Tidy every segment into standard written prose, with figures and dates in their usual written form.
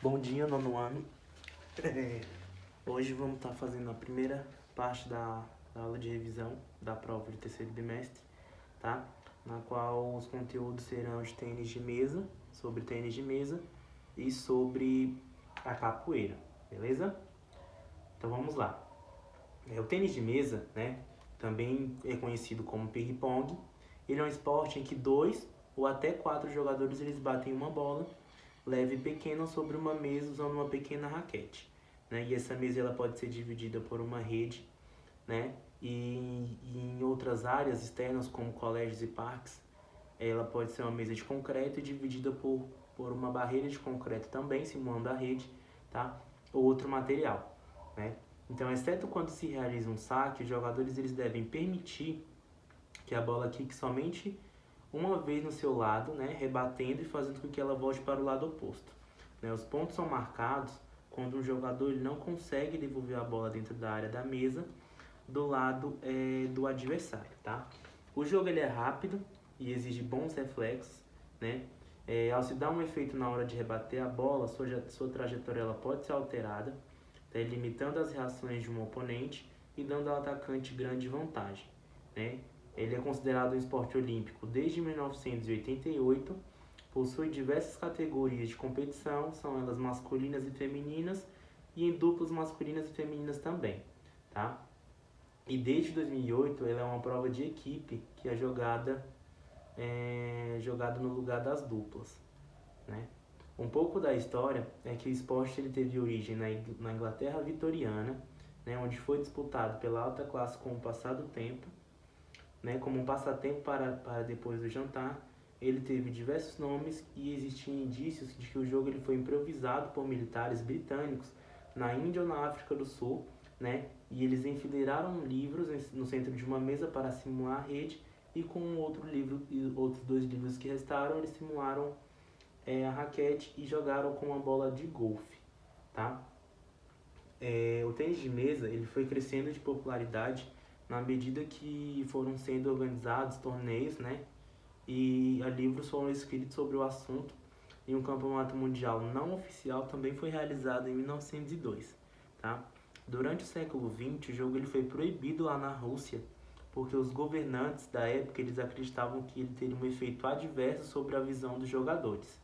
Bom dia, nono ano. Hoje vamos estar fazendo a primeira parte da aula de revisão da prova de terceiro bimestre, tá? Na qual os conteúdos serão de tênis de mesa, sobre tênis de mesa e sobre a capoeira, beleza? Então vamos lá. O tênis de mesa, né, também é conhecido como ping-pong. Ele é um esporte em que 2 ou até 4 jogadores eles batem uma bola leve e pequena sobre uma mesa usando uma pequena raquete, né? E essa mesa ela pode ser dividida por uma rede, né? E em outras áreas externas como colégios e parques, ela pode ser uma mesa de concreto e dividida por uma barreira de concreto também, simulando a rede, tá? Ou outro material, né? Então, exceto quando se realiza um saque, os jogadores eles devem permitir que a bola quique somente uma vez no seu lado, né, rebatendo e fazendo com que ela volte para o lado oposto. Né, os pontos são marcados quando um jogador ele não consegue devolver a bola dentro da área da mesa do lado do adversário, tá? O jogo ele é rápido e exige bons reflexos, né? Ao se dar um efeito na hora de rebater a bola, sua trajetória ela pode ser alterada, tá? Limitando as reações de um oponente e dando ao atacante grande vantagem, né? Ele é considerado um esporte olímpico desde 1988, possui diversas categorias de competição, são elas masculinas e femininas, e em duplas masculinas e femininas também, tá? E desde 2008 ela é uma prova de equipe que é jogada no lugar das duplas, né? Um pouco da história é que o esporte ele teve origem na Inglaterra vitoriana, né, onde foi disputado pela alta classe com o passar do tempo, né, como um passatempo para depois do jantar. Ele teve diversos nomes e existiam indícios de que o jogo ele foi improvisado por militares britânicos na Índia ou na África do Sul, né, e eles enfileiraram livros no centro de uma mesa para simular a rede, e com outro livro e outros 2 livros que restaram, eles simularam a raquete e jogaram com uma bola de golfe, tá? O tênis de mesa ele foi crescendo de popularidade na medida que foram sendo organizados torneios, né? E livros foram escritos sobre o assunto, e um campeonato mundial não oficial também foi realizado em 1902, tá? Durante o século XX, o jogo ele foi proibido lá na Rússia, porque os governantes da época eles acreditavam que ele teria um efeito adverso sobre a visão dos jogadores,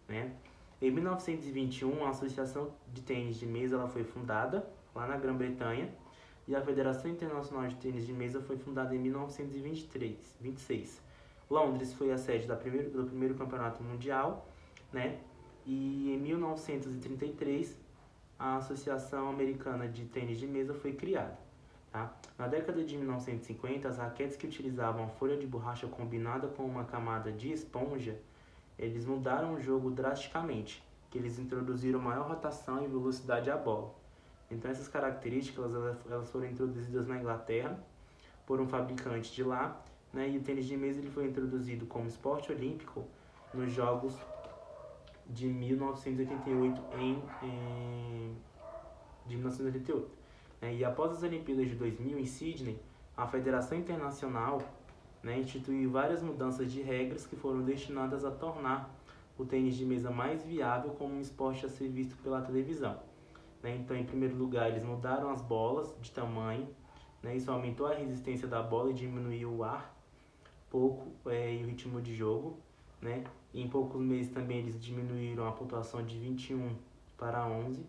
né? Em 1921, a Associação de Tênis de Mesa ela foi fundada lá na Grã-Bretanha, e a Federação Internacional de Tênis de Mesa foi fundada em 1926. Londres foi a sede do primeiro campeonato mundial, né? E em 1933, a Associação Americana de Tênis de Mesa foi criada, tá? Na década de 1950, as raquetes que utilizavam a folha de borracha combinada com uma camada de esponja, eles mudaram o jogo drasticamente, que eles introduziram maior rotação e velocidade à bola. Então essas características elas foram introduzidas na Inglaterra por um fabricante de lá, né? E o tênis de mesa ele foi introduzido como esporte olímpico nos Jogos de 1988 de 1988. E após as Olimpíadas de 2000 em Sydney, a Federação Internacional, né, instituiu várias mudanças de regras que foram destinadas a tornar o tênis de mesa mais viável como um esporte a ser visto pela televisão. Então, em primeiro lugar, eles mudaram as bolas de tamanho, né? Isso aumentou a resistência da bola e diminuiu o ar pouco e o ritmo de jogo, né? E em poucos meses também eles diminuíram a pontuação de 21 para 11,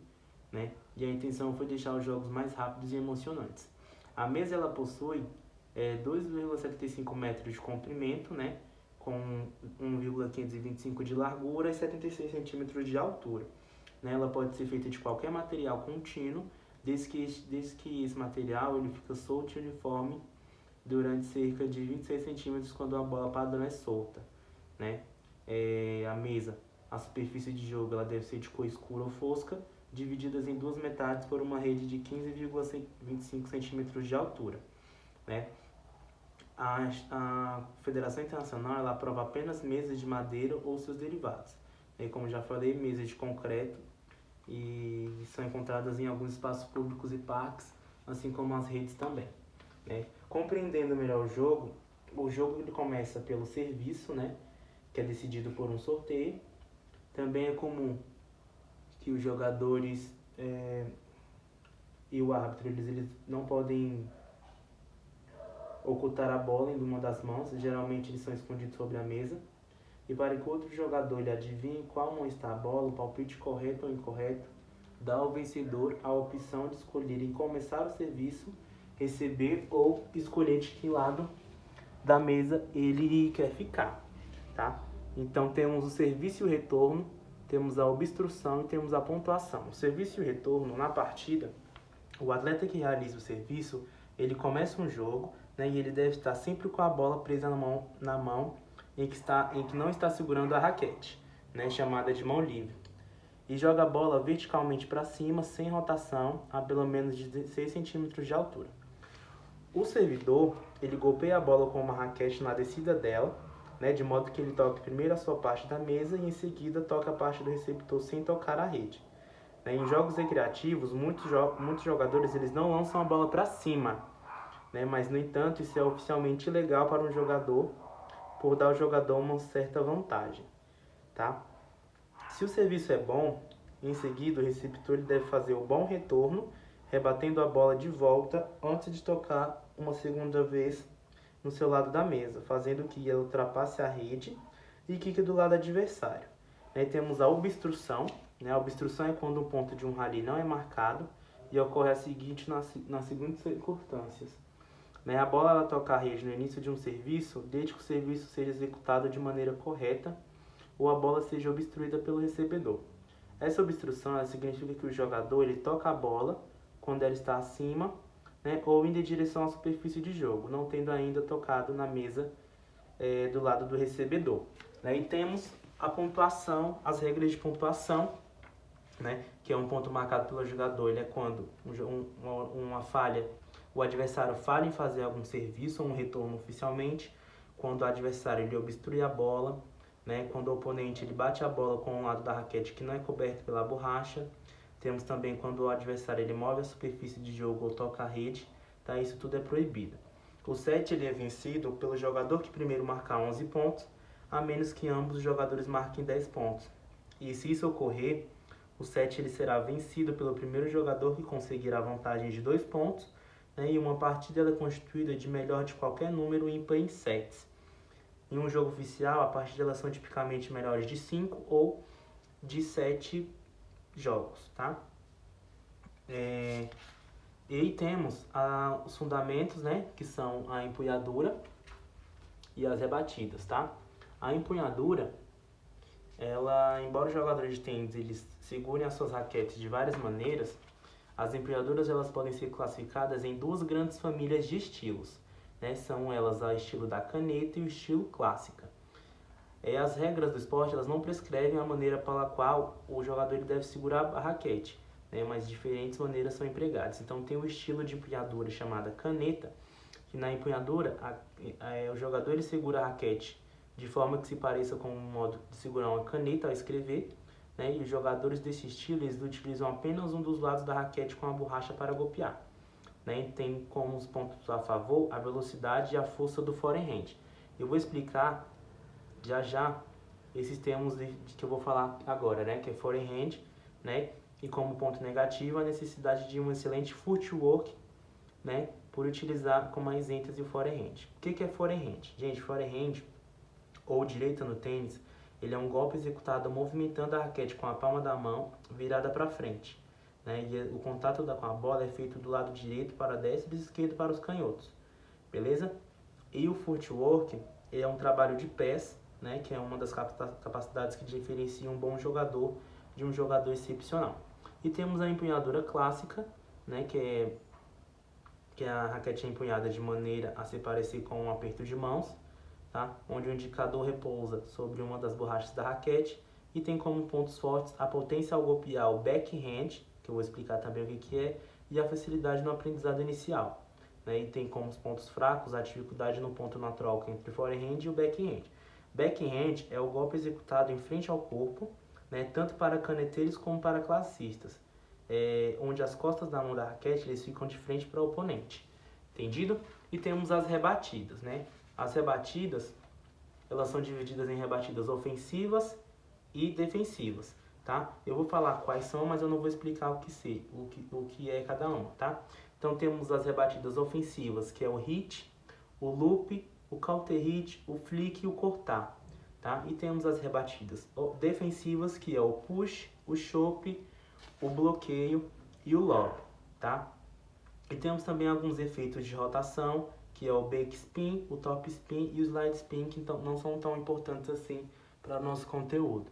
né? E a intenção foi deixar os jogos mais rápidos e emocionantes. A mesa ela possui 2,75 metros de comprimento, né? Com 1,525 de largura e 76 centímetros de altura. Ela pode ser feita de qualquer material contínuo, desde que esse material ele fica solto e uniforme durante cerca de 26 centímetros quando a bola padrão é solta, né? A mesa, a superfície de jogo ela deve ser de cor escura ou fosca, divididas em 2 metades por uma rede de 15,25 centímetros de altura, né? A Federação Internacional ela aprova apenas mesas de madeira ou seus derivados. Como já falei, mesas de concreto, e são encontradas em alguns espaços públicos e parques, assim como as redes também, né? Compreendendo melhor o jogo ele começa pelo serviço, né, que é decidido por um sorteio. Também é comum que os jogadores e o árbitro eles não podem ocultar a bola em uma das mãos, geralmente eles são escondidos sobre a mesa. E para que o outro jogador ele adivinhe qual mão está a bola, o palpite correto ou incorreto dá ao vencedor a opção de escolher em começar o serviço, receber ou escolher de que lado da mesa ele quer ficar, tá? Então temos o serviço e o retorno, temos a obstrução e temos a pontuação. O serviço e o retorno na partida, o atleta que realiza o serviço, ele começa um jogo, né, e ele deve estar sempre com a bola presa na mão em que não está segurando a raquete, né, chamada de mão livre. E joga a bola verticalmente para cima, sem rotação, a pelo menos 16 centímetros de altura. O servidor, ele golpeia a bola com uma raquete na descida dela, né, de modo que ele toque primeiro a sua parte da mesa e em seguida toca a parte do receptor sem tocar a rede. Em jogos recreativos, muitos jogadores eles não lançam a bola para cima, né, mas no entanto isso é oficialmente ilegal para um jogador por dar ao jogador uma certa vantagem, tá? Se o serviço é bom, em seguida o receptor ele deve fazer o bom retorno, rebatendo a bola de volta antes de tocar uma segunda vez no seu lado da mesa, fazendo que ela ultrapasse a rede e quique do lado adversário. Temos a obstrução. A obstrução é quando um ponto de um rally não é marcado e ocorre a seguinte nas seguintes circunstâncias. A bola ela toca a rede no início de um serviço, desde que o serviço seja executado de maneira correta ou a bola seja obstruída pelo recebedor. Essa obstrução ela significa que o jogador ele toca a bola quando ela está acima, né, ou indo em direção à superfície de jogo, não tendo ainda tocado na mesa do lado do recebedor. E temos a pontuação, as regras de pontuação, né, que é um ponto marcado pelo jogador. Ele é quando uma falha, o adversário falha em fazer algum serviço ou um retorno oficialmente, quando o adversário ele obstrui a bola, né, quando o oponente ele bate a bola com um lado da raquete que não é coberto pela borracha. Temos também quando o adversário ele move a superfície de jogo ou toca a rede, tá? Isso tudo é proibido. O set ele é vencido pelo jogador que primeiro marcar 11 pontos, a menos que ambos os jogadores marquem 10 pontos. E se isso ocorrer, o set ele será vencido pelo primeiro jogador que conseguirá vantagem de 2 pontos, né? E uma partida ela é constituída de melhor de qualquer número ímpar em sets. Em um jogo oficial, a partida elas são tipicamente melhores de 5 ou de 7 jogos, tá? E aí temos os fundamentos, né, que são a empunhadura e as rebatidas, tá? A empunhadura, ela, embora os jogadores de tênis eles segurem as suas raquetes de várias maneiras, as empunhaduras elas podem ser classificadas em duas grandes famílias de estilos, né? São elas o estilo da caneta e o estilo clássica. As regras do esporte elas não prescrevem a maneira pela qual o jogador ele deve segurar a raquete, né? Mas diferentes maneiras são empregadas. Então tem o estilo de empunhadura chamada caneta, que na empunhadura o jogador ele segura a raquete de forma que se pareça com um modo de segurar uma caneta ao escrever, né? E os jogadores desse estilo eles utilizam apenas um dos lados da raquete com a borracha para golpear. Né? Tem como os pontos a favor a velocidade e a força do forehand. Eu vou explicar já esses termos que eu vou falar agora, né? Que é forehand, né? E como ponto negativo a necessidade de um excelente footwork, né? Por utilizar como as ênfase o forehand. O que é forehand? Gente, forehand ou direita no tênis, ele é um golpe executado movimentando a raquete com a palma da mão virada para frente, né? E o contato com a bola é feito do lado direito para destros e esquerdo para os canhotos, beleza? E o footwork é um trabalho de pés, né? Que é uma das capacidades que diferenciam um bom jogador de um jogador excepcional. E temos a empunhadura clássica, né? Que é a raquete empunhada de maneira a se parecer com um aperto de mãos, tá? Onde o indicador repousa sobre uma das borrachas da raquete e tem como pontos fortes a potência ao golpear o backhand, que eu vou explicar também o que é, e a facilidade no aprendizado inicial, né? E tem como pontos fracos a dificuldade no ponto na troca entre o forehand e o backhand. Backhand é o golpe executado em frente ao corpo, né? Tanto para caneteiros como para classistas, onde as costas da mão da raquete eles ficam de frente para o oponente. Entendido? E temos as rebatidas, né? As rebatidas, elas são divididas em rebatidas ofensivas e defensivas. tá? Eu vou falar quais são, mas eu não vou explicar o que é cada uma, tá? Então temos as rebatidas ofensivas, que é o hit, o loop, o counter hit, o flick e o cortar, tá? E temos as rebatidas defensivas, que é o push, o chope, o bloqueio e o lob, tá? E temos também alguns efeitos de rotação, que é o backspin, o top spin e o slide spin, que então não são tão importantes assim para o nosso conteúdo.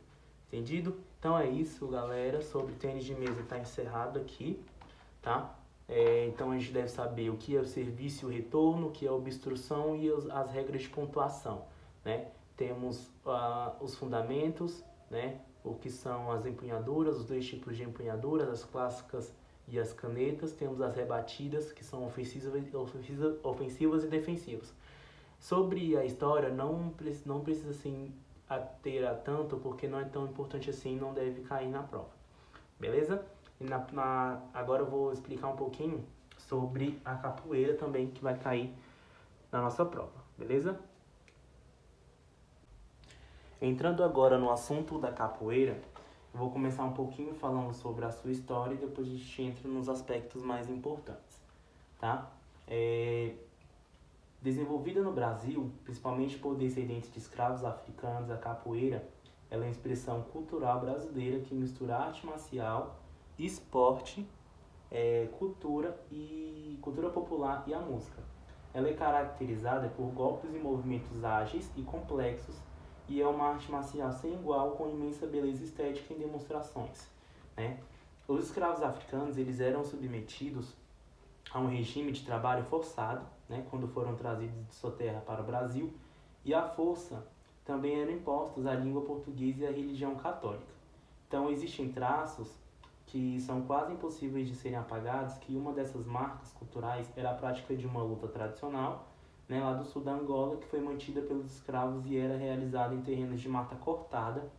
Entendido? Então é isso, galera. Sobre tênis de mesa está encerrado aqui, tá? Então a gente deve saber o que é o serviço e o retorno, o que é a obstrução e as regras de pontuação, né? Temos os fundamentos, né? O que são as empunhaduras, os dois tipos de empunhaduras, as clássicas e as canetas. Temos as rebatidas, que são ofensivas e defensivas. Sobre a história, não precisa assim ater a tanto, porque não é tão importante assim, não deve cair na prova. Beleza? E agora eu vou explicar um pouquinho sobre a capoeira também, que vai cair na nossa prova. Beleza? Entrando agora no assunto da capoeira, eu vou começar um pouquinho falando sobre a sua história e depois a gente entra nos aspectos mais importantes, tá? Desenvolvida no Brasil, principalmente por descendentes de escravos africanos, a capoeira ela é uma expressão cultural brasileira que mistura arte marcial, esporte, cultura popular e a música. Ela é caracterizada por golpes e movimentos ágeis e complexos e é uma arte marcial sem igual, com imensa beleza estética em demonstrações, né? Os escravos africanos eles eram submetidos a um regime de trabalho forçado, né, quando foram trazidos de sua terra para o Brasil, e à força também eram impostos a língua portuguesa e a religião católica. Então existem traços que são quase impossíveis de serem apagados, que uma dessas marcas culturais era a prática de uma luta tradicional, né, lá do sul da Angola, que foi mantida pelos escravos e era realizada em terrenos de mata cortada,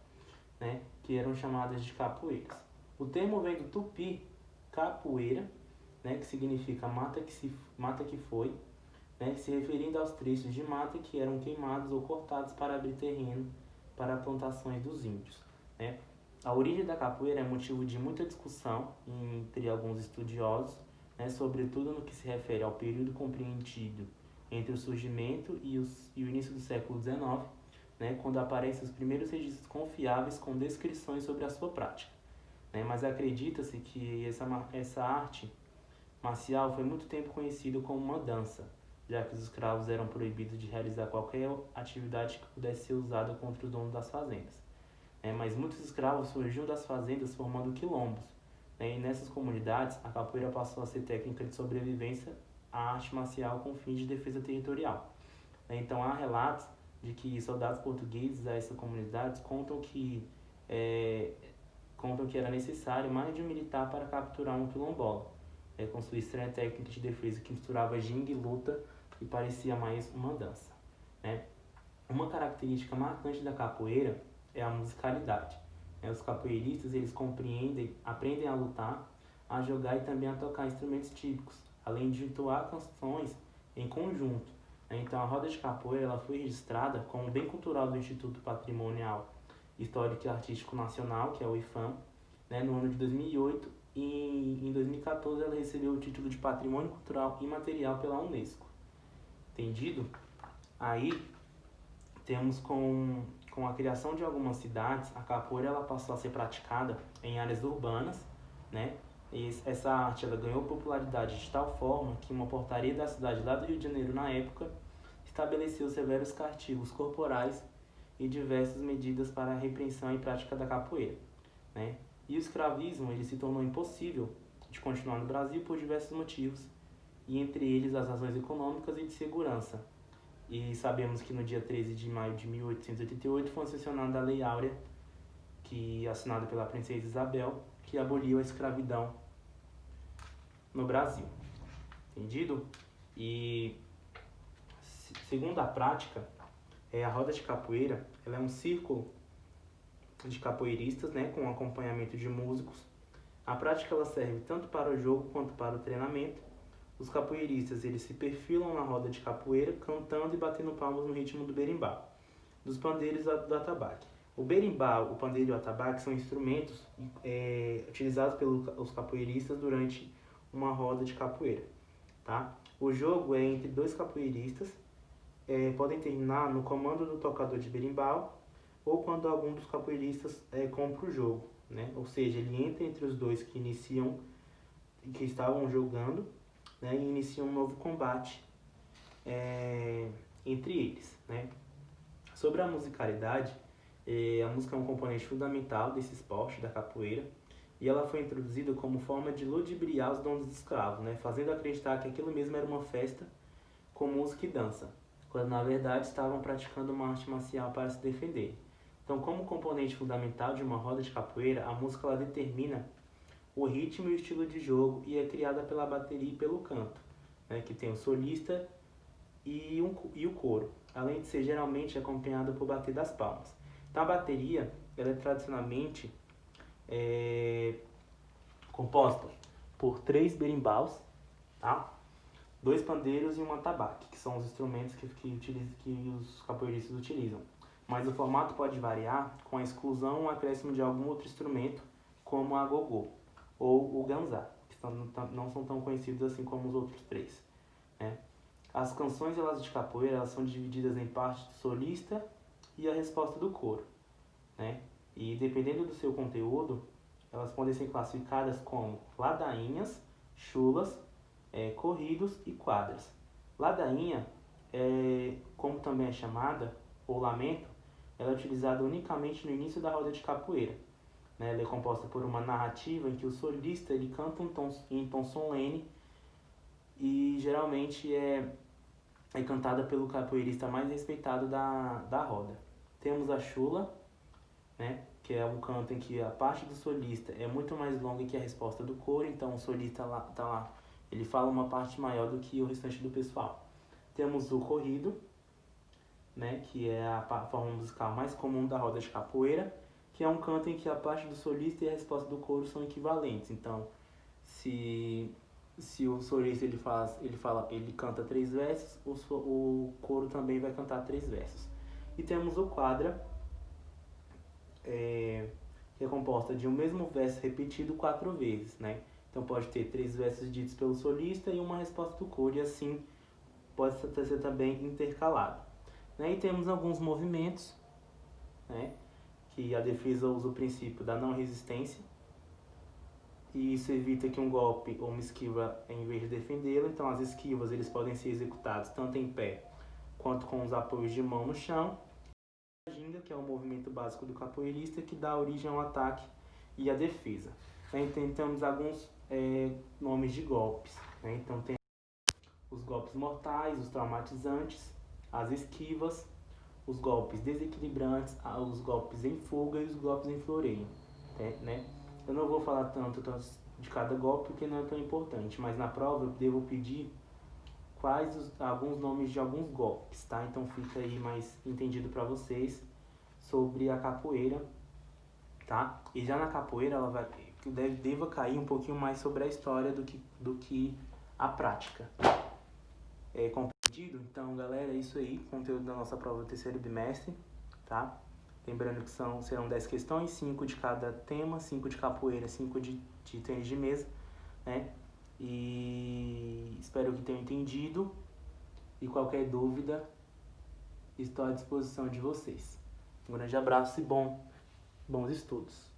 né, que eram chamadas de capoeiras. O termo vem do tupi, capoeira, né, que significa mata que foi, né, se referindo aos trechos de mata que eram queimados ou cortados para abrir terreno para plantações dos índios, né. A origem da capoeira é motivo de muita discussão entre alguns estudiosos, né, sobretudo no que se refere ao período compreendido entre o surgimento e o início do século XIX, né, quando aparecem os primeiros registros confiáveis com descrições sobre a sua prática, né, mas acredita-se que essa arte marcial foi muito tempo conhecido como uma dança, já que os escravos eram proibidos de realizar qualquer atividade que pudesse ser usada contra o dono das fazendas. Mas muitos escravos surgiam das fazendas formando quilombos, e nessas comunidades a capoeira passou a ser técnica de sobrevivência à arte marcial com fins de defesa territorial. Então há relatos de que soldados portugueses dessas comunidades contam que era necessário mais de um militar para capturar um quilombola, com sua estranha técnica de defesa que misturava ginga e luta e parecia mais uma dança, né? Uma característica marcante da capoeira é a musicalidade. Os capoeiristas eles aprendem a lutar, a jogar e também a tocar instrumentos típicos, além de entoar canções em conjunto. Então a roda de capoeira ela foi registrada como bem cultural do Instituto Patrimonial Histórico e Artístico Nacional, que é o IFAM, no ano de 2008, e em 2014 ela recebeu o título de Patrimônio Cultural Imaterial pela Unesco. Entendido? Aí temos com a criação de algumas cidades, a capoeira ela passou a ser praticada em áreas urbanas, né? E essa arte ela ganhou popularidade de tal forma que uma portaria da cidade lá do Rio de Janeiro, na época, estabeleceu severos castigos corporais e diversas medidas para a repreensão e prática da capoeira, né? E o escravismo ele se tornou impossível de continuar no Brasil por diversos motivos, e entre eles as razões econômicas e de segurança. E sabemos que no dia 13 de maio de 1888 foi sancionada a Lei Áurea, assinada pela princesa Isabel, que aboliu a escravidão no Brasil. Entendido? E segundo a prática, a roda de capoeira ela é um círculo de capoeiristas, com acompanhamento de músicos. A prática ela serve tanto para o jogo quanto para o treinamento. Os capoeiristas eles se perfilam na roda de capoeira, cantando e batendo palmas no ritmo do berimbau, dos pandeiros e do atabaque. O berimbau, o pandeiro e o atabaque são instrumentos utilizados pelos capoeiristas durante uma roda de capoeira, tá? O jogo é entre dois capoeiristas, podem terminar no comando do tocador de berimbau ou quando algum dos capoeiristas compra o jogo, né? Ou seja, ele entra entre os dois que estavam jogando, né? E inicia um novo combate entre eles, né? Sobre a musicalidade, a música é um componente fundamental desse esporte, da capoeira, e ela foi introduzida como forma de ludibriar os donos de escravos, né? Fazendo acreditar que aquilo mesmo era uma festa com música e dança, quando na verdade estavam praticando uma arte marcial para se defender. Então, como componente fundamental de uma roda de capoeira, a música ela determina o ritmo e o estilo de jogo e é criada pela bateria e pelo canto, né? Que tem o solista e o coro, além de ser geralmente acompanhada por bater das palmas. Então, a bateria ela é tradicionalmente composta por 3 berimbaus, tá? 2 pandeiros e um atabaque, que são os instrumentos que os capoeiristas utilizam. Mas o formato pode variar com a exclusão ou acréscimo de algum outro instrumento, como a gogô ou o ganzá, que não são tão conhecidos assim como os outros 3. Né? As canções de capoeira elas são divididas em parte do solista e a resposta do coro. Né? E dependendo do seu conteúdo, elas podem ser classificadas como ladainhas, chulas, corridos e quadras. Ladainha, como também é chamada, ou lamento, ela é utilizada unicamente no início da roda de capoeira. Né? Ela é composta por uma narrativa em que o solista ele canta em tom solene e geralmente é cantada pelo capoeirista mais respeitado da roda. Temos a chula, né? Que é um canto em que a parte do solista é muito mais longa que a resposta do coro, então o solista tá lá, ele fala uma parte maior do que o restante do pessoal. Temos o corrido, né? Que é a forma musical mais comum da roda de capoeira, que é um canto em que a parte do solista e a resposta do coro são equivalentes. Então, se o solista ele canta 3 versos, o coro também vai cantar 3 versos. E temos o quadra, que é composta de um mesmo verso repetido 4 vezes, né? Então pode ter 3 versos ditos pelo solista e uma resposta do coro, e assim pode ser também intercalado. Né? E temos alguns movimentos, né? Que a defesa usa o princípio da não resistência, e isso evita que um golpe ou uma esquiva em vez de defendê-lo. Então as esquivas eles podem ser executados tanto em pé quanto com os apoios de mão no chão. A ginga, que é o movimento básico do capoeirista, que dá origem ao ataque e à defesa. Então temos alguns nomes de golpes. Né? Então tem os golpes mortais, os traumatizantes, as esquivas, os golpes desequilibrantes, os golpes em fuga e os golpes em floreio. Né? Eu não vou falar tanto de cada golpe porque não é tão importante, mas na prova eu devo pedir alguns nomes de alguns golpes, tá? Então fica aí mais entendido para vocês sobre a capoeira, tá? E já na capoeira ela deva cair um pouquinho mais sobre a história do que a prática. Compreendido? Então, galera, é isso aí, conteúdo da nossa prova do terceiro bimestre, tá? Lembrando que serão 10 questões, 5 de cada tema, 5 de capoeira, 5 de tênis de mesa, né? E espero que tenham entendido. E qualquer dúvida, estou à disposição de vocês. Um grande abraço e bons estudos.